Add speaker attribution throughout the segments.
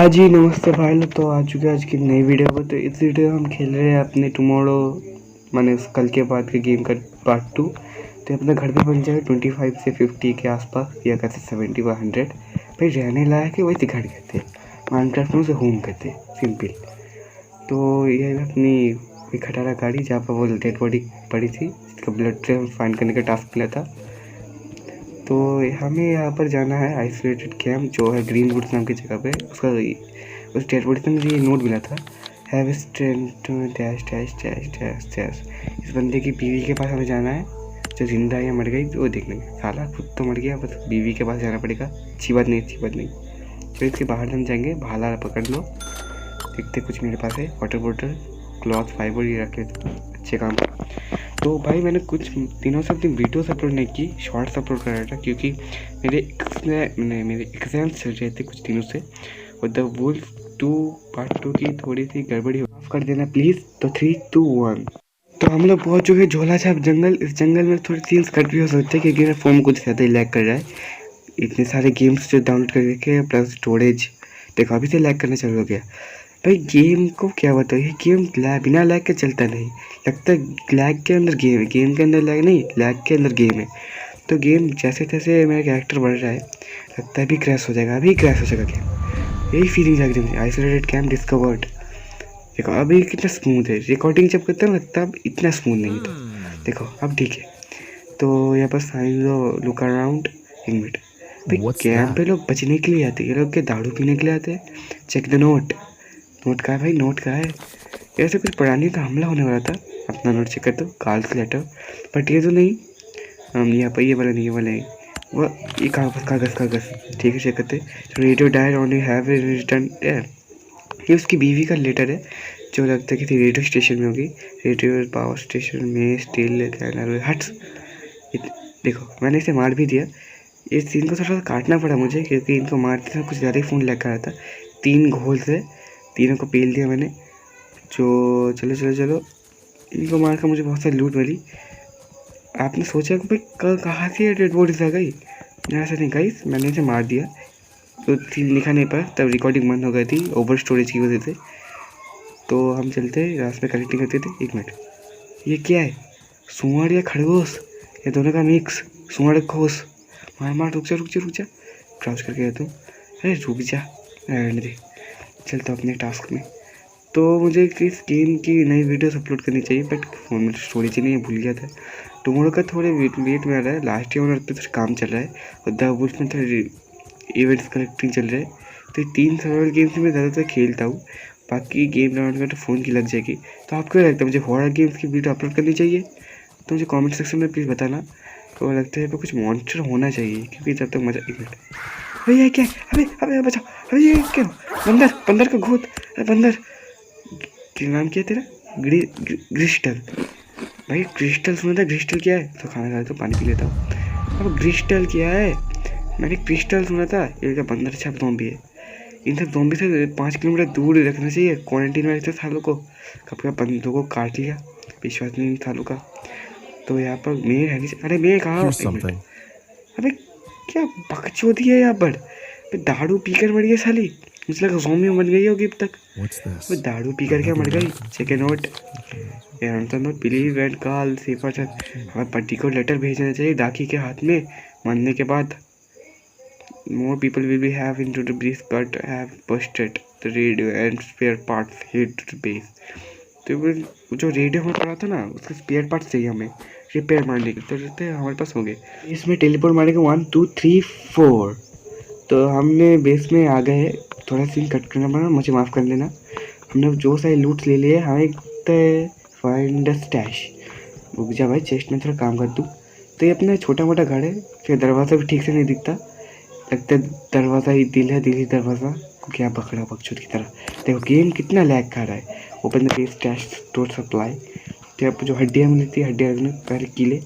Speaker 1: हाँ जी, नमस्ते भाई लोग। तो आ चुके हैं आज की नई वीडियो पर। तो इस वीडियो में हम खेल रहे हैं अपने टुमारो माने कल के बाद के गेम का पार्ट 2। तो अपना घर भी बन जाएगा 25 से 50 के आसपास, या कहते 70 व 100 भाई। रहने लायक है, वैसे घर कहते हैं, माइनक्राफ्ट में उसे होम कहते हैं, सिंपल। तो ये है अपनी एक खटारा गाड़ी जहाँ पर वो डेड बॉडी पड़ी थी, जिसका ब्लड से फाइंड करने का टास्क मिला था। तो हमें यहाँ पर जाना है आइसोलेटेड कैंप, जो है ग्रीन वुड्स नाम की जगह पे। उसका उस डेड बॉडी से मुझे ये नोट मिला था, have strength dash dash dash dash dash. इस बंदे की बीवी के पास हमें जाना है, जो जिंदा है या मर गई वो देखने में। साला खुद तो मर गया, बस बीवी के पास जाना पड़ेगा। अच्छी बात नहीं, अच्छी बात नहीं। तो इसके बाहर हम जाएंगे, भाला पकड़ लो। देखते कुछ मेरे पास है, वाटर बोतल, क्लॉथ, फाइबर, ये रख लेते अच्छे काम। तो भाई मैंने कुछ दिनों से अपनी वीडियोस अपलोड नहीं की, शॉर्ट्स अपलोड कर रहा था, क्योंकि मेरे एग्जाम्स चल रहे थे कुछ दिनों से। और द वुल्फ 2 पार्ट 2 की थोड़ी सी गड़बड़ी माफ़ कर देना प्लीज़। तो 3 2 1। तो हम लोग पहुँच चुके हैं झोला छाप जंगल। इस जंगल में थोड़ी सीन्स कट भी हो सकते हैं, क्योंकि मेरा फ़ोन कुछ ज़्यादा ही लैग कर रहा है। इतने सारे गेम्स जो डाउनलोड कर रखे हैं, प्लस स्टोरेज देखो अभी से लैग करना चालू हो गया। भाई गेम को क्या बताओ, ये गेम बिना लैग के चलता नहीं। लगता है लैग के अंदर गेम है, गेम के अंदर लैग नहीं, लैग के अंदर गेम है। तो गेम जैसे तैसे मेरा कैरेक्टर बढ़ रहा है, लगता है अभी क्रैश हो जाएगा, अभी क्रैश हो जाएगा गेम। यही फीलिंग लग रही है। Isolated camp discovered. देखो अभी कितना स्मूथ है, रिकॉर्डिंग जब करता है लगता है इतना स्मूथ नहीं था। देखो अब ठीक है। तो यहाँ पर साइन लो, लुक अराउंड। एक मिनट भाई, कैंप पे लोग बचने के लिए आते हैं, ये लोग के दारू पीने के लिए आते हैं। Check the note. नोट कहाँ है भाई, नोट कहाँ है? ऐसे कुछ पढ़ाने का हमला होने वाला था। अपना नोट चेक कर दो, कार्ल्स लेटर। बट ये तो नहीं, हम यहाँ पर ये वाला नहीं, ये वाला नहीं, वो ये कागज़ कागज़ कागज़। ठीक है, चेक करते। Radio dial on have return. ये उसकी बीवी का लेटर है, जो लगता है किसी रेडियो स्टेशन में होगी। रेडियो पावर स्टेशन में स्टील हट्स। देखो मैंने इसे मार भी दिया। इस सीन को थोड़ा सा काटना पड़ा मुझे, क्योंकि इनको मारते समय कुछ ज़्यादा ही फ़ोन लग रहा था। 3 घोल से तीनों को पेल दिया मैंने। जो चलो चलो चलो, इनको मार कर मुझे बहुत सारी लूट मिली। आपने सोचा कि भाई कहाँ से ये डेड बॉडीज आ गई? ऐसा नहीं गाइस, मैंने इसे मार दिया। तो लिखा नहीं पाया, तब रिकॉर्डिंग बंद हो गई थी ओवर स्टोरेज की वजह से। तो हम चलते रास्ते में कनेक्टिंग करते थे। एक मिनट, ये क्या है? सुअर या खरगोश, ये दोनों का मिक्स। सुअर खरगोश। मार मार, रुक जा रुक जा रुक जा, क्रॉस करके तुम। अरे रुक जा, रहने दे, चलता अपने टास्क में। तो मुझे इस गेम की नई वीडियोस अपलोड करनी चाहिए, बट फ़ोन में स्टोरेज ही नहीं है, भूल गया था। टुमारो का थोड़े वेट में आ रहा है, लास्ट ईयर पे थोड़ा काम चल रहा है, और द वुल्फ में थोड़ा इवेंट्स कलेक्टिंग चल रहा है। तो ये 3 सर्वाइवल गेम्स में ज़्यादातर खेलता हूँ। बाकी गेम डाउनलोड कर तो फ़ोन की लग जाएगी। तो आपको क्या लगता है, मुझे हॉरर गेम्स की वीडियो अपलोड करनी चाहिए? तो मुझे कमेंट सेक्शन में प्लीज़ बताना। तो लगता है कुछ मॉन्स्टर होना चाहिए, क्योंकि जब तक मज़ा। एक मिनट, अरे ये क्या? अरे अरे बचाओ, अरे ये क्या? बंदर, बंदर का भूत। अरे बंदर, क्या नाम क्या तेरा? क्रिस्टल। भाई क्रिस्टल सुना था, क्रिस्टल क्या है? तो खाना खाया तो पानी पी लेता हूँ। अब क्रिस्टल क्या है? मैंने क्रिस्टल सुना था, ये क्या बंदर छाप ज़ॉम्बी है। इन सब ज़ॉम्बी से 5 किलोमीटर दूर रखना चाहिए, क्वारंटीन में रहते सालों को। कब क्या बंदों को काट लिया, विश्वास नहीं सालों का। तो यहाँ पर मेरे है नहीं। अरे मैं कहाँ? अबे क्या बकचोदी है यहाँ पर? दारू पीकर मर गई साली, मुझे लगा ज़ॉम्बी बन गई होगी अब तक। वो दारू पी कर क्या मर गई? Check note, note believe and call safer. हमें पट्टी को लेटर भेजना चाहिए डाकी के हाथ में मरने के बाद। More people will be have into the bridge but have busted the radio and spare parts hit to the base. तो जो रेडियो में पड़ा था ना, उसके स्पेयर पार्ट्स चाहिए हमें रिपेयर मारने के। तो रहते हमारे पास हो गए। इसमें टेलीपोर्ट मारेंगे 1 2 3 4। तो हमने बेस में आ गए। थोड़ा सीन कट करना पड़ा, मुझे माफ़ कर लेना। हमने जो सारे लूट ले लिए, हमें फाइंड द स्टैश। रुक जा भाई, चेस्ट में थोड़ा काम कर दूँ। तो ये अपना छोटा मोटा घर है, फिर दरवाज़ा भी ठीक से नहीं दिखता, लगता है दरवाज़ा ही दिल है, दिल ही दरवाज़ा। क्या पकड़ा बकचोद की तरह। देखो गेम कितना लैग कर रहा है। Open the stash store supply. तो अब जो हड्डियाँ मिलती है, हड्डियाँ में पहले कीले,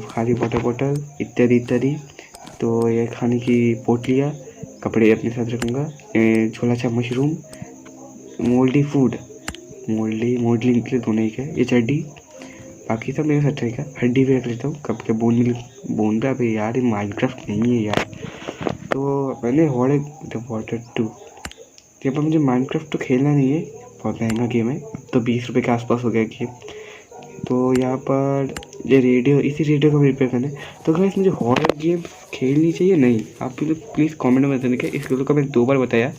Speaker 1: खाली वाटर बोतल इत्यादि इत्यादि। तो ये खाने की पोटलियाँ, कपड़े अपने साथ रखूँगा, छोला छाप मशरूम, मोल्डी फूड, मोल्डी निकले दोनों ही है, ये चड्डी। बाकी सब मेरे साथ रहेगा। हड्डी भी रख लेता हूँ, कब के बोन मिल बोन पे। अभी यार ये माइनक्राफ्ट नहीं है यार। तो मैंने वाटर 2 यहाँ पर मुझे माइनक्राफ्ट तो खेलना नहीं है, बहुत महंगा गेम है, अब तो 20 रुपये के आसपास हो गया गेम। तो यहाँ पर ये रेडियो, इसी रेडियो को रिपेयर करना है। तो गाइस मुझे हॉरर गेम खेलनी चाहिए नहीं, आप लोग प्लीज़ कमेंट में बताने का। इस वीडियो को मैंने 2 बार बताया।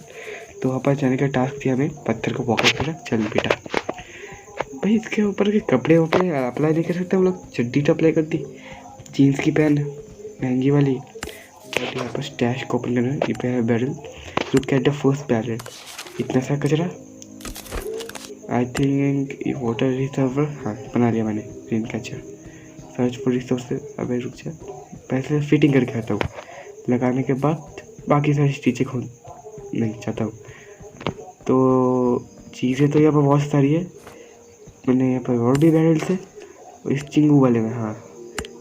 Speaker 1: तो वहाँ पर जाने का टास्क दिया हमें, पत्थर को पकड़ कर चल बेटा। भाई इसके ऊपर के कपड़े वपड़े अप्लाई नहीं कर सकते हम लोग? चड्डी तो अप्लाई कर दी, जीन्स की पैंट महंगी वाली। और यहाँ पर स्टैश को ओपन करना है, ये पे है barrel. Look at the first barrel. इतना सा कचरा, आई थिंक ये वाटर रिजर्वर, हाँ बना लिया मैंने, rain catcher. Search for resources, अबे रुक जा, पहले फिटिंग करके आता हूँ, लगाने के बाद बाकी सारी चीज़ें खोल नहीं चाहता हूँ। तो चीज़ें तो यहाँ पर बहुत सारी है, मैंने यहाँ पर और भी बैरल्स है इस चिंगू वाले में। हाँ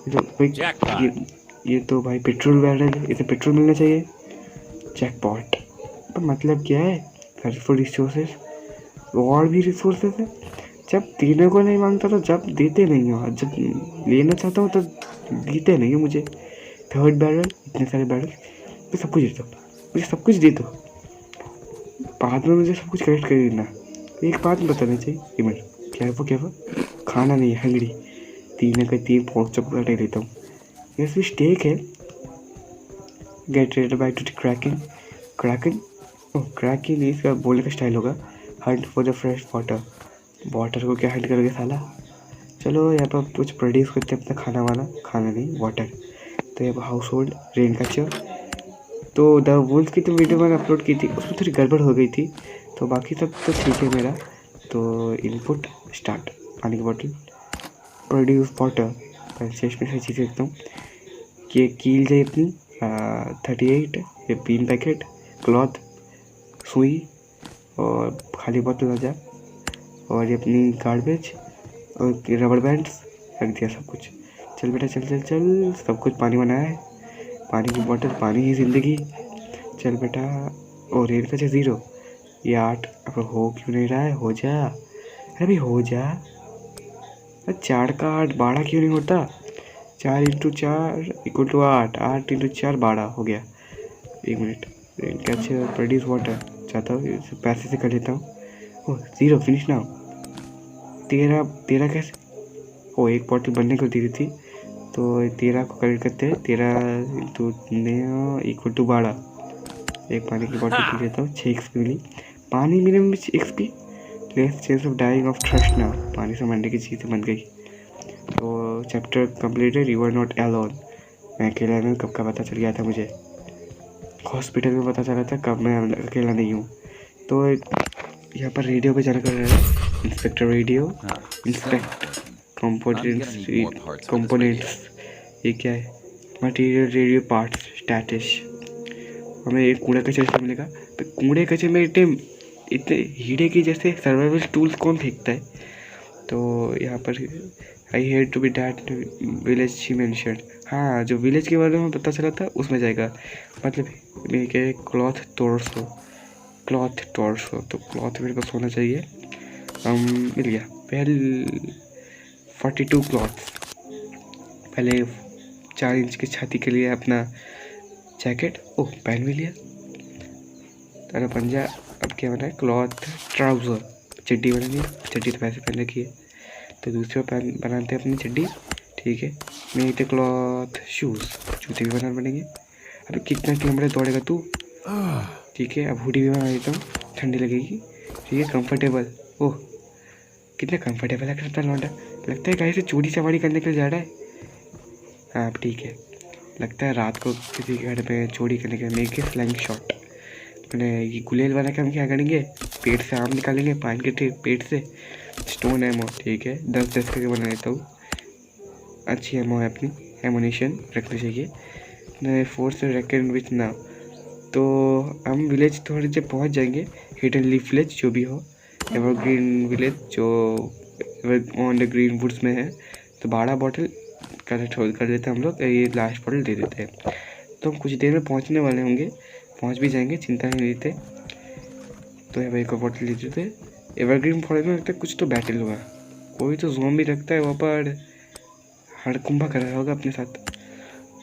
Speaker 1: तो भाई ये तो भाई पेट्रोल बैरल है, इसे पेट्रोल मिलना चाहिए। जैकपॉट, तो मतलब क्या है? सर्च फॉर रिसोर्सेज, और भी रिसोर्सेज है। जब देने को नहीं मांगता तो जब देते नहीं हो, जब लेना चाहता हूँ तो देते नहीं हो मुझे। थर्ड बैरल, इतने सारे बैरल, तो सब कुछ दे दो, मुझे सब कुछ दे दो, बाद में मुझे सब कुछ कलेक्ट कर देना। एक बात बताना चाहिए, एक मिनट, क्या वो खाना नहीं है, हंगड़ी। 3 का 3 पोर्क चॉप हटा देता हूँ। यस भी स्टेक है। Get red by to cracking, cracking इसका बोलने का स्टाइल होगा। Hunt for the fresh water, water को क्या हंट करोगे साला? चलो यहाँ पर कुछ प्रोड्यूस करते हैं अपना खाना वाला, खाना नहीं वाटर। तो यहाँ पर हाउस होल्ड, रेन कैचर। तो द वुल्फ की तो वीडियो मैंने अपलोड की थी, उसमें थोड़ी गड़बड़ हो गई थी, तो बाकी सब तो ठीक है मेरा। तो इनपुट स्टार्ट, पानी की बॉटल, प्रोड्यूस वाटर, शेष में सारी चीज़ें देखता हूँ कि कील जाए अपनी 38, ये 3 पैकेट, क्लॉथ, सुई और खाली बोतल आ जा, और ये अपनी गार्बेज और रबड़ बैंड्स रख दिया सब कुछ। चल बेटा चल चल चल, सब कुछ पानी बनाया है, पानी की बोतल, पानी ही ज़िंदगी। चल बेटा, और रेल का 0, ये 8, अब हो क्यों नहीं रहा है? हो जा, अरे भाई हो जा। 4 का 8 12 क्यों नहीं होता? 4 × 4 = 8, 8 × 4 12 हो गया। 1 मिनट, कैसे प्रोड्यूस वाटर चाहता हूँ, पैसे से कर लेता हूँ। ओह 0 फिनिश ना। 13 कैसे? ओ एक बॉटल बनने को दी थी, तो 13 को कलेक्ट करते हैं। 13 × 12, एक पानी की बॉटल पी लेता हूँ। 6 XP मिली, पानी मिनिमम में 6 XP। Less chance of dying of thirst now, पानी से मरने की चीज़ें बन गई। तो chapter completed, you are not alone. मैं अकेला नहीं, कब का पता चल गया था मुझे, हॉस्पिटल में पता चला था कब मैं अकेला नहीं हूँ। तो यहाँ पर रेडियो पे जाना कर रहा है, इंस्पेक्टर रेडियो, इंस्पेक्ट कंपोनेंट्स, ये क्या है? Material radio parts, status. हमें एक कूड़ा कचरे से मिलेगा। तो कूड़े कचरे में इतने हीरे की जैसे सर्वाइवल टूल्स कौन फेंकता है? तो यहाँ पर I had to be that village she mention, हाँ जो विलेज के बारे में पता चला था उसमें जाएगा। मतलब मेरे क्या, क्लॉथ टॉर्सो, तो क्लॉथ मेरे पास होना चाहिए। मिल गया पहले 42 क्लॉथ। पहले 4 इंच की छाती के लिए अपना जैकेट, ओह पहन भी लिया। तारा पंजा, अब क्या बना है? क्लॉथ ट्राउज़र, चड्डी बनानी है, चड्डी तो वैसे पहन रखी है, तो दूसरा पहन बनाते हैं अपनी चड्डी, ठीक है। मेरे तो क्लॉथ शूज़, जूते भी बनाने पड़ेंगे। अभी कितना किलोमीटर दौड़ेगा तू? ठीक है, अब हुडी भी बना देता हूँ, ठंडी लगेगी, ठीक है। कंफर्टेबल, ओह कितना कंफर्टेबल लग रहा था लौंडा, लगता है कहीं से चोरी चवारी करने के लिए जा रहा है। हाँ अब ठीक है, लगता है रात को किसी के घर में चोरी करने के लिए। मेक ए फ्लाइंग शॉट, मैंने ये गुलेल वाला काम क्या करेंगे? पेट से आम निकालेंगे, पान के पेट से। स्टोन एमो, ठीक है, 10 करके बना लेता हूँ। अच्छी एमो है, अपनी एमोनेशन रखनी चाहिए। नए फोर्स रेकन विथ नाउ। तो हम विलेज थोड़ी जब पहुँच जाएंगे, हिडन लीफ विलेज जो भी हो, एवरग्रीन विलेज जो ऑन द ग्रीन वुड्स में है। तो 12 बॉटल कलेक्ट कर लेते हैं हम लोग, ये लास्ट बॉटल दे देते हैं। तो हम कुछ देर में पहुँचने वाले होंगे, पहुँच भी जाएंगे, चिंता नहीं लेते। तो भाई को बॉटल ले देते। एवरग्रीन फॉरेस्ट में लगता है कुछ तो बैटल हुआ, कोई तो ज़ॉम्बी रखता है वहाँ पर, हड़कुंभा कर रहा होगा अपने साथ।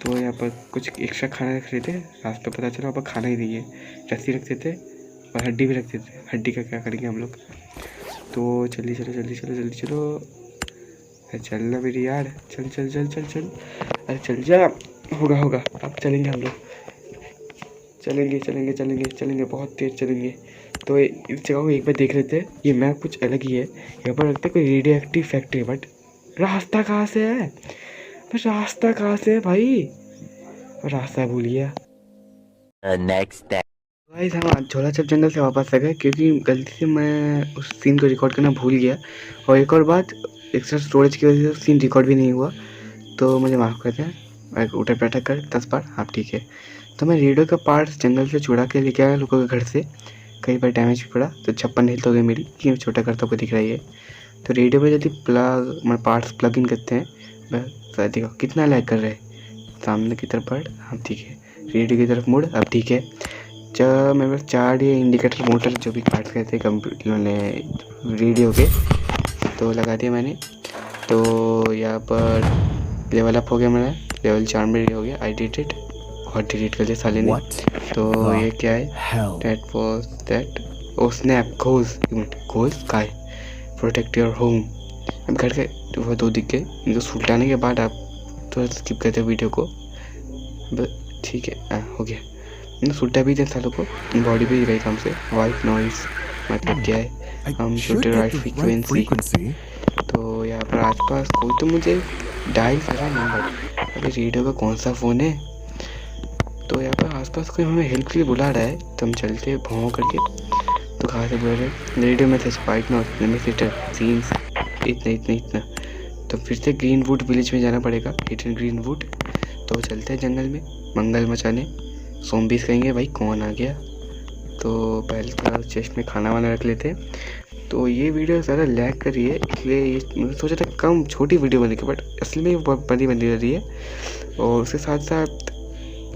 Speaker 1: तो यहाँ पर कुछ एक्स्ट्रा खाना रख लेते हैं, रास्ते पता चला वहाँ पर खाना ही नहीं है, रस्सी रख देते, और हड्डी भी रख देते हैं, हड्डी का क्या करेंगे हम लोग। तो जल्दी चलो जल्दी चलो जल्दी चलो, अरे चल ना मेरी यार, चल चल चल चल चल, अरे चल जा, होगा होगा, अब चलेंगे हम लोग, चलेंगे चलेंगे चलेंगे चलेंगे, बहुत तेज चलेंगे। तो इस जगह को एक बार देख लेते हैं, ये मैप कुछ अलग ही है। यहाँ पर लगता है कोई रेडियो एक्टिव फैक्ट्री है, बट रास्ता कहाँ से है, रास्ता कहाँ से है भाई, रास्ता भूल गया।
Speaker 2: नेक्स्ट डे
Speaker 1: गाइस हम झोला छाप जंगल से वापस आ गए, क्योंकि गलती से मैं उस सीन को रिकॉर्ड करना भूल गया, और एक और बात, एक्स्ट्रा स्टोरेज की वजह से सीन रिकॉर्ड भी नहीं हुआ, तो मुझे माफ़ कर दें। उठक बैठक कर 10 बार, हाँ ठीक है। तो मैं रेडियो का पार्ट जंगल से चुरा के लेके आया लोगों के घर से, कई बार डैमेज भी पड़ा, तो 56 हेल्थ हो गई मेरी, कि छोटा करता को दिख रही है। तो रेडियो पर यदि मैं पार्ट्स प्लग इन करते हैं, बस देखो कितना लैग कर रहे हैं, सामने की तरफ बढ़, हाँ ठीक है, रेडियो की तरफ मुड़, अब ठीक है। जब मेरे पास 4 ये इंडिकेटर मोटर जो भी पार्ट्स कहते हैं कंप्यूटर ने रेडियो के, तो लगा दिया मैंने। तो यहाँ पर लेवल अप हो गया मेरा, लेवल 4 में हो गया, आई डिड इट, और डिलीट कर दिया साले ने। तो ये क्या है, that was that, oh snap, ghost काय प्रोटेक्ट योर होम। अब घर के वो 2 दिख गए, इनको सुलटाने के बाद आप तो स्किप करते हो वीडियो को, ठीक है, हो गया। मैंने सुलटा भी दिया सालों को, बॉडी भी गई काम से। वाइट नॉइस मतलब क्या है, हम छोटे राइट फ्रीक्वेंसी। तो यहाँ पर आसपास कोई तो मुझे डायल कर रहा है नंबर, अभी रेडियो का कौन सा फ़ोन है। तो यहाँ पर आसपास कोई हमें हेल्प के लिए बुला रहा है, तो हम चलते भौं करके। तो कहाँ से बोल रहे हैं, रेडियो में थे वाइट नॉइस लिमिटेड सीन्स, इतना इतना इतना। तो फिर से ग्रीन वुड विलेज में जाना पड़ेगा, हिडन ग्रीन वुड। तो चलते हैं जंगल में मंगल मचाने, ज़ॉम्बीज़ कहेंगे भाई कौन आ गया। तो पहले तो चेस्ट में खाना वाना रख लेते हैं। तो ये वीडियो ज़्यादा लैग कर रही है, इसलिए ये मैंने सोचा था कम छोटी वीडियो बनेगी, बट असल में ये बहुत बड़ी बनी रही है। और उसके साथ साथ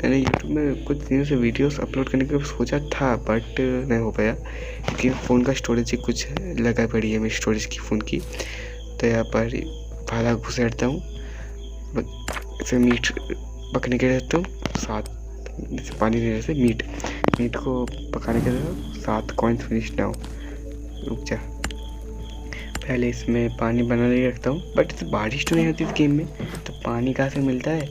Speaker 1: मैंने यूट्यूब में कुछ दिनों से वीडियोस अपलोड करने का सोचा था, बट नहीं हो पाया, क्योंकि फ़ोन का स्टोरेज ही कुछ लगा पड़ी है मेरी स्टोरेज की फ़ोन की। तो यहाँ पर भाला घुसे हटता हूँ, इसे मीट पकने के रहता हूँ, 7 जैसे पानी नहीं रहते, मीट को पकाने के लिए 7 कॉइन्स फिनिश ना हो। रुक जा, पहले इसमें पानी बना के रखता हूँ, बट बारिश तो नहीं होती इस गेम में, तो पानी कहाँ से मिलता है।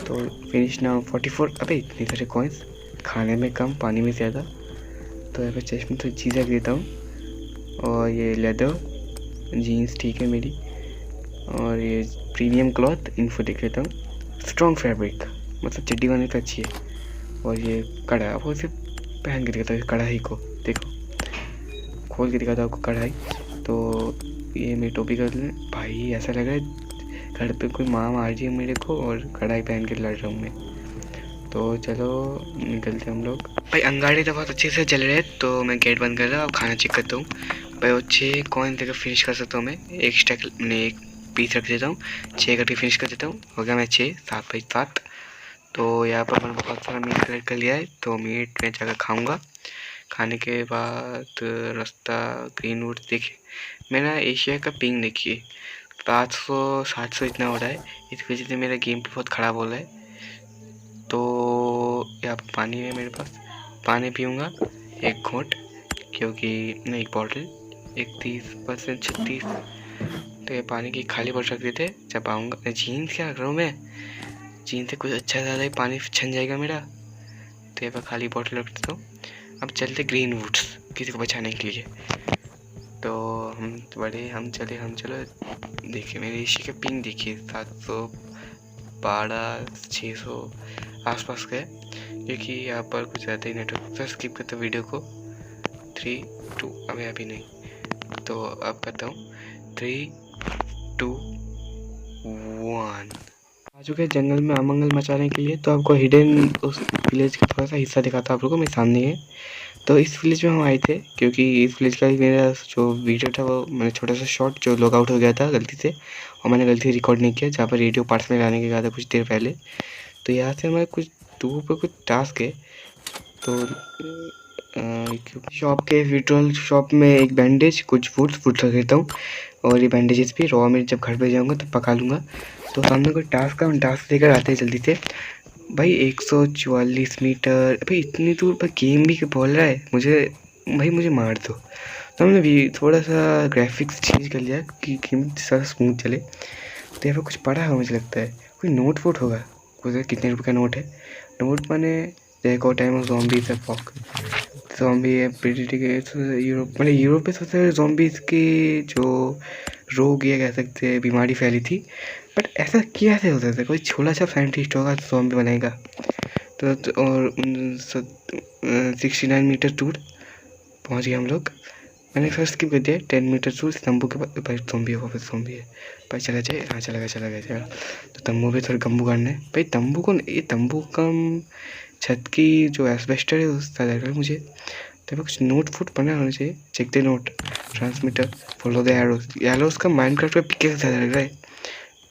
Speaker 1: तो फिनिश ना हो 44, अबे इतने सारे कॉइन्स, खाने में कम पानी में ज़्यादा। तो यहाँ पर चेस्ट में थोड़ी चीज़ें देता हूँ, और ये लेदर जीन्स ठीक है मेरी, और ये प्रीमियम क्लॉथ इन्फो देख लेता हूँ, स्ट्रॉन्ग फैब्रिक मतलब चड्डी बनाने तो अच्छी है। और ये कड़ा, वो सिर्फ पहन के दिखाता हूँ कढ़ाई को, देखो खोल के दिखाता हूँ आपको कढ़ाई। तो ये मेरी टोपी कर लें भाई, ऐसा लग रहा है घर पे कोई माँ मार रही है मेरे को, और कढ़ाई पहन के लड़ रहा हूँ मैं। तो चलो निकलते हम लोग भाई। अंगाड़े तो बहुत अच्छे से चल रहे हैं, तो मैं गेट बंद कर रहा हूँ, अब खाना चेक करता हूँ भाई। वो 6 कॉइन देकर फिनिश कर सकता हूँ मैं, एक स्टैक मैंने एक पीस रख देता हूँ, 6 करके फिनिश कर देता हूँ, हो गया मैं 6, 7 बाई 7। तो यहाँ पर मैंने बहुत सारा मीट कलेक्ट कर लिया है, तो मीट मैं जाकर खाऊँगा। खाने के बाद रास्ता ग्रीन वुड देखे, मैंने एशिया का पिंग देखिए 700-700 इतना हो रहा है, इस वजह से मेरा गेम बहुत ख़राब हो रहा है। तो यहाँ पर पानी है मेरे पास, पानी पीऊँगा 1 घूंट, क्योंकि नहीं एक बॉटल 31% 36। तो ये पानी की खाली बॉटल रख देते, जब आऊँगा। जीन्स क्या रख रहा हूँ मैं, जीन्स से कुछ अच्छा ज़्यादा ही पानी छन जाएगा मेरा, तो यहाँ पर खाली बॉटल रख देता हूँ। अब चलते ग्रीन वुड्स किसी को बचाने के लिए। तो हम चलो देखिए मेरे एशिया का पिंग देखिए 712 600 आसपास का है, क्योंकि यहाँ पर कुछ ज़्यादा ही नेटवर्क। तो स्किप करते वीडियो को, 3 2 अभी नहीं, तो अब बताऊँ 3 2 1 आ चुके हैं जंगल में अमंगल मचाने के लिए। तो आपको हिडन उस विलेज का थोड़ा सा हिस्सा दिखाता आप लोगों को, मेरे सामने है। तो इस विलेज में हम आए थे, क्योंकि इस विलेज का मेरा जो वीडियो था वो मैंने छोटा सा शॉर्ट जो लॉग आउट हो गया था गलती से, और मैंने गलती से रिकॉर्ड नहीं किया, जहाँ पर रेडियो पार्ट्स में लाने के गया था कुछ देर पहले। तो यहाँ से हमारे कुछ दूर पर कुछ टास्क है। तो शॉप के विट्रोल शॉप में एक बैंडेज, कुछ फूड रख देता हूँ, और ये बैंडेजेस भी रॉ में जब घर पे जाऊँगा तब पका लूँगा। तो सामने कोई टास्क का, हम टास्क लेकर आते हैं जल्दी से। भाई 144 मीटर, भाई इतनी दूर पर गेम भी बोल रहा है मुझे, भाई मुझे मार दो। तो हमने भी थोड़ा सा ग्राफिक्स चेंज कर लिया कि गेम सारा स्मूथ चले। तो यहाँ पर कुछ पड़ा होगा मुझे लगता है, कोई नोट वोट होगा। कुछ कितने रुपए का नोट है, नोट माने देखो टाइम ऑफ ज़ॉम्बी है, फॉक ज़ॉम्बी है, प्रेडिटी के यूरोप, मतलब यूरोप में सबसे पहले ज़ॉम्बीज़ की जो रोग ये कह सकते हैं बीमारी फैली थी। बट ऐसा कैसे हो सकता है, कोई छोटा सा साइंटिस्ट होगा ज़ॉम्बी बनाएगा। और 69 मीटर दूर पहुंच गए हम लोग। मैंने फर्स्ट स्किप कर दिया 10 मीटर दूर तंबू के पास। भाई ज़ॉम्बी है, वापस ज़ॉम्बी है भाई। चला जाए, हाँ चला गया। तो तंबू पे थोड़ा गम्बू करना है भाई। तंबू को ये तंबू कम छत की जो एस्बेस्टर है उस तरह लग रहा है मुझे। तो कुछ नोट फुट बना होना चाहिए। Check the note transmitter, follow the arrows. Arrows का माइनक्राफ्ट पे पिके से ज़्यादा लग रहा है।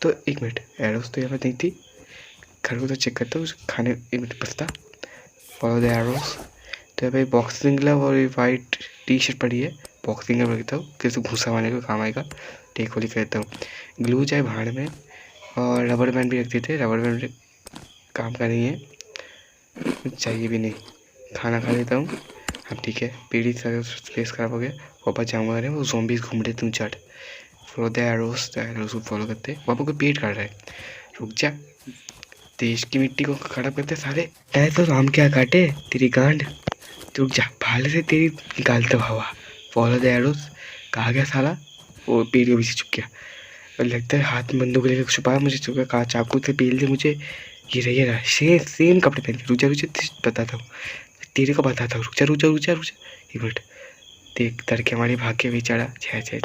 Speaker 1: तो एक मिनट, एरोस तो यहाँ पर नहीं थी, घर को तो चेक करता हूँ खाने। एक मिनट बसता, फॉलो द एरोस। तो भाई बॉक्सिंग ग्लव और वाइट टी शर्ट पड़ी है। बॉक्सिंग ग्लव रखता हूँ, किसी घूसा मारने को काम आएगा। टेक होली कहता हूँ। ग्लू चाहे भाड़ में, और रबर बैंड भी रख देते। रबर बैंड काम का नहीं है, चाहिए भी नहीं। खाना खा लेता हूँ। हाँ ठीक है, पीढ़ी सारा स्पेस खराब हो गया। वापस जाऊँगा, अरे वो ज़ॉम्बीज़ घूम रहे तुम चट। Follow the arrows, the arrows को फॉलो करते। वहाँ पर कोई पेट काट रहा है, रुक जा। देश की मिट्टी को खराब करते सारे। टाइम तो हम क्या काटे तेरी गांड, रुक जा, भाले से तेरी निकालते हवा। फॉलो द एरोस, कहा गया साला। वो पेड़ के पीछे छुप गया, और लगता है हाथ में बंदूक लेकर छुपा मुझे, चुका कहा चाकू से पेल दे मुझे। ये रहा सेम कपड़े पहन के। रुक जा बताता हूँ, तेरे को बताता हूँ। रुक जा एक मिनट। देख डर के हमारे भाग के बेचारा। छे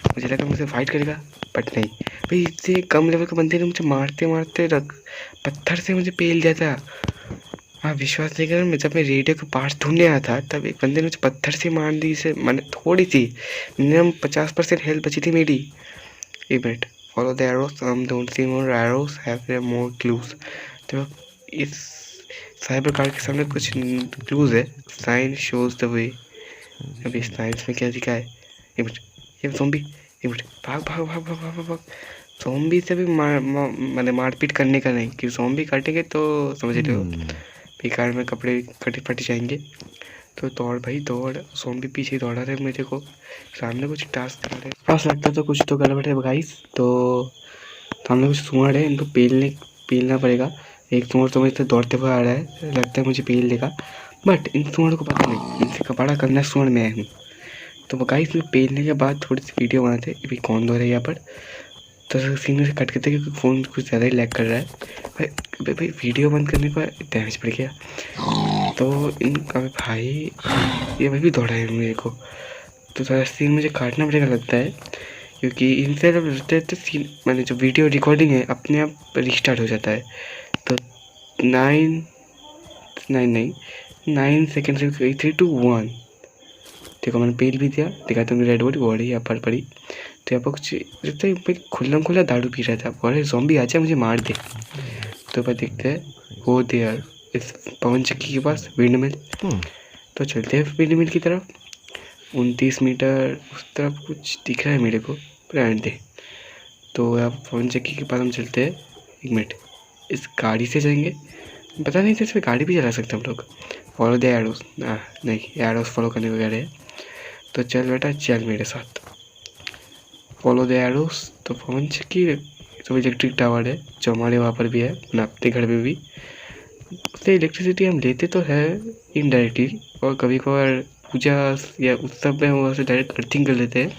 Speaker 1: मुझे लगा मुझसे फाइट करेगा, बट नहीं भाई। इससे कम लेवल के बंदे ने मुझे मारते मारते रख पत्थर से मुझे पेल दिया था। हाँ विश्वास नहीं कर, जब मैं रेडियो के पार्ट्स ढूंढने आया था तब एक बंदे ने मुझे पत्थर से मार दी। से मैंने थोड़ी सी मिनिमम 50% हेल्थ बची थी मेरी। एक minute, follow the arrows, don't see more arrows, have more clues. तो इस साइबर कार के सामने कुछ क्लूज है। Sign shows the way. अभी साइंस में क्या दिखा है, एक मिनट। ये ज़ॉम्बी, एक मिनट, भाग। ज़ॉम्बी से भी मैंने मारपीट करने का नहीं, कि ज़ॉम्बी काटेंगे तो समझ रहे हो बेकार में कपड़े कटे फट जाएंगे। तो दौड़ भाई दौड़, ज़ॉम्बी पीछे दौड़ा रहे मेरे को, सामने कुछ टास्क करा रहे। ऐसा लगता तो कुछ तो गड़बड़ है गाइस। तो सामने कुछ सूअर है, इनको पेलना पड़ेगा। एक सूअर तो मुझे दौड़ते हुए आ रहा है, लगता है मुझे पेल देगा। बट इन सूअर को पता नहीं, इनसे कपड़ा करना सूअर मैं हूँ। तो गाइस में पेलने के बाद थोड़ी सी वीडियो बनाते। अभी कौन दो रहा है यहाँ पर, तो सीन से कट करते क्योंकि फ़ोन कुछ ज़्यादा ही लैग कर रहा है। भाई वीडियो बंद करने पर डैमेज पड़ गया। तो इन अबे भाई ये भाई भी दौड़ा है मेरे को। तो थोड़ा सीन मुझे काटना पड़ेगा लगता है, क्योंकि इनसे जब रहते सीन मैंने जो वीडियो रिकॉर्डिंग है अपने आप रिस्टार्ट हो जाता है। तो 9 सेकेंड से 3 2 1। देखो मैंने पेल भी दिया, देखा तुमने रेड बॉडी बॉडी यहाँ पर पड़ी। तो यहाँ पर कुछ लगता है खुला दारू पी रहा था। बोले ज़ॉम्बी आ जाए मुझे मार दे। तो पर देखते हैं वो देयर इस पवन चक्की के पास विंड मिल। तो चलते हैं विंड मिल की तरफ। 29 मीटर उस तरफ कुछ दिख रहा है मेरे को, रहने दे। तो अब पवन चक्की के पास हम चलते हैं। एक मिनट, इस गाड़ी से जाएंगे, पता नहीं था इसमें गाड़ी भी चला सकते हम लोग। फॉलो द एरोस, नहीं एरोस फॉलो करने वगैरह है। तो चल बेटा चल मेरे साथ, फॉलो द एरोस। तो पवन चक्की तो इलेक्ट्रिक टावर है जो हमारे वहाँ पर भी है, अपने घर में भी। उससे इलेक्ट्रिसिटी हम लेते तो है इनडायरेक्टली, और कभी कभार पूजा या उत्सव में वहाँ से डायरेक्ट अर्थिंग कर लेते हैं।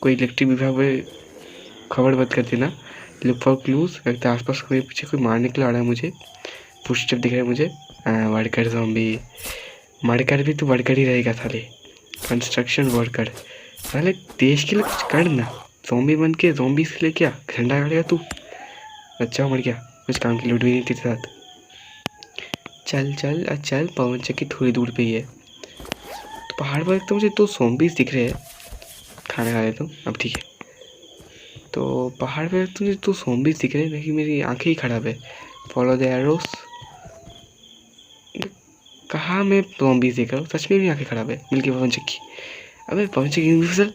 Speaker 1: कोई इलेक्ट्रिक विभाग में खबर मत कर देना। लुक फॉर क्लूज, लगता है आसपास कोई पीछे कोई मारने के लिए आ रहा है मुझे। फुटस्टेप दिख रहा है मुझे। वर्कर ज़ॉम्बी, वर्कर भी तो वर्कर ही रहेगा साले, कंस्ट्रक्शन वर्कर साले। देश के लिए कुछ कर ना, ज़ॉम्बी बन के ज़ॉम्बी से ले क्या झंडा गाड़ेगा तू। अच्छा मर गया, कुछ काम की लूट भी नहीं तेरे साथ। चल पवन चक्की थोड़ी दूर पे ही है। तो पहाड़ पर तो मुझे 2 ज़ॉम्बीज़ दिख रहे हैं। खाना खा लेता हूँ अब, ठीक है। तो पहाड़ पे तो मुझे 2 ज़ॉम्बीज़ दिख रहे हैं, लेकिन मेरी आंखें ही खराब है। फॉलो द एरोस, कहाँ मैं ज़ॉम्बीज़ देख रहा हूँ, सच में मेरी आंखें खराब है। मिल गई पवन चक्की, अबे पवन चक्की यूनिवर्सल।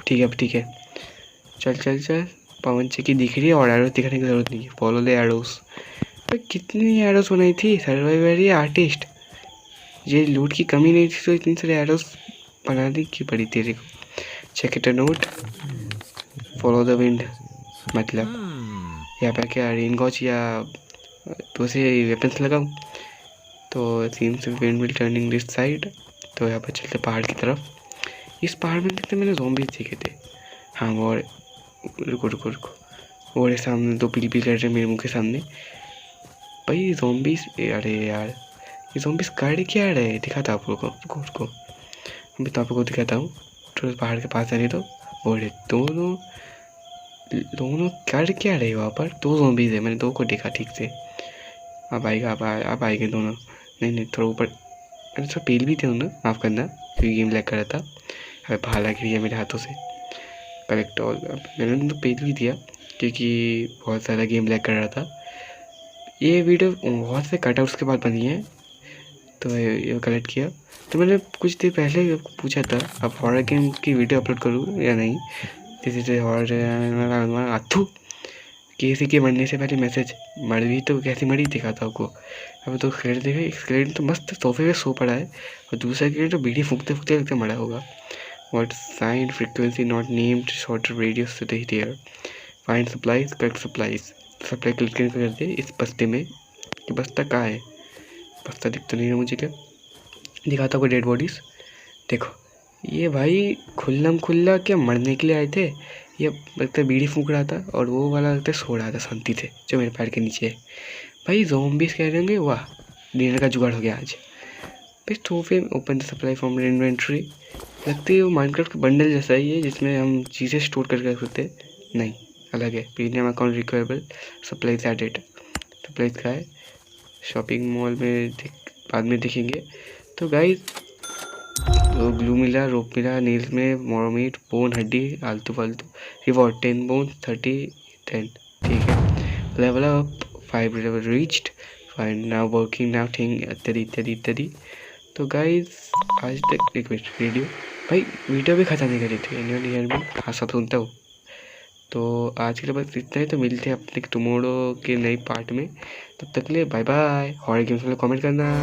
Speaker 1: ठीक है अब ठीक है, चल पवन चक्की दिख रही है और एरोस दिखाने की ज़रूरत नहीं है। फॉलो द एरोस, पर कितनी एरोस बनाई थी, सर्वाइवर या आर्टिस्ट, ये लूट की कमी नहीं थी तो इतनी सारी एरोस बनाने की पड़ी तेरे को। Check it a note, follow the wind, मतलब यहाँ पे क्या रेन गॉच या दूसरे वेपन्स लगाऊं, तो seems wind will turning this side. तो यहाँ पर चलते पहाड़ की तरफ। इस पहाड़ में देखते मैंने ज़ॉम्बीज देखे थे। हाँ वो रुको रुको रुको, वो रहे सामने, दो पीली पीली कर रहे मेरे मुंह के सामने भाई ज़ॉम्बीज। अरे यार ये ज़ॉम्बीज कर क्या रहे, दिखाता हूँ आप लोगों को, रुको रुको, अभी तो आपको दिखाता हूँ। तो पहाड़ के पास आने तो वो रहे दोनों दोनों कर क्या रहे वहाँ पर। दो ज़ॉम्बीज है, मैंने दो को देखा ठीक से। अब आएगा, अब आएंगे दोनों। नहीं नहीं थोड़ा ऊपर, अरे थोड़ा पेल भी थे उन्होंने, माफ़ करना क्योंकि गेम लैग कर रहा था। अरे भाला गिर गया मेरे हाथों से। कलेक्ट ऑल, मैंने उनको पेल भी दिया क्योंकि बहुत ज़्यादा गेम लैग कर रहा था। ये वीडियो बहुत से कटआउट्स के बाद बनी है, तो ये कलेक्ट किया। तो मैंने कुछ देर पहले आपको पूछा था आप हॉरर गेम की वीडियो अपलोड करूँ या नहीं, जैसे हॉरर आथू किसी के मरने से पहले मैसेज, मर भी तो कैसी मरी दिखाता आपको। अब तो स्केलेटन देखा, एक स्केलेटन तो मस्त सोफे पे सो पड़ा है और दूसरा स्केलेटन तो बीड़ी फूकते फूकते लगता मरा होगा। What sign frequency not named, shorter radius to the here, find supplies, collect supplies. Supply collect करते इस बस्ते में। ये बस्ता कहाँ है, बस्ता दिख तो नहीं है मुझे। क्या दिखाता आपको, डेड बॉडीज़ देखो। ये भाई खुल्लम खुल्ला क्या मरने के लिए आए थे, ये लगता है बीड़ी फूंक रहा था और वो वाला लगता है सो रहा था शांति से, जो मेरे पैर के नीचे है। भाई ज़ॉम्बीज कह रहे होंगे वाह डिनर का जुगाड़ हो गया आज। भाई सोफे open the supply from inventory, लगती है वो माइनक्राफ्ट का बंडल जैसा ही है जिसमें हम चीज़ें स्टोर करके रख सकते हैं। नहीं अलग है, premium account requirable, supplies added. Supplies का है, शॉपिंग मॉल में बाद में देखेंगे। तो गाइस तो ग्लू मिला, रोप मिला, नील्स में मोरोमीट, बोन हड्डी, आलतू फालतू। रिवॉर्ड 10 बोन 30 10, ठीक है। Level up 5 level reached, fine now working now thing इत्यादि इत्यादि इत्यादि। तो गाइस आज तक एक मिनट वीडियो, भाई वीडियो भी ख़त्म नहीं करी थी एनुअल ईयर में। हाँ सब सुनता हूँ। तो आज के लिए बस इतना ही, तो मिलते हैं अपने टुमारो के नए पार्ट में। तब तक के लिए बाय बाय। हॉरर गेम्स में कमेंट करना।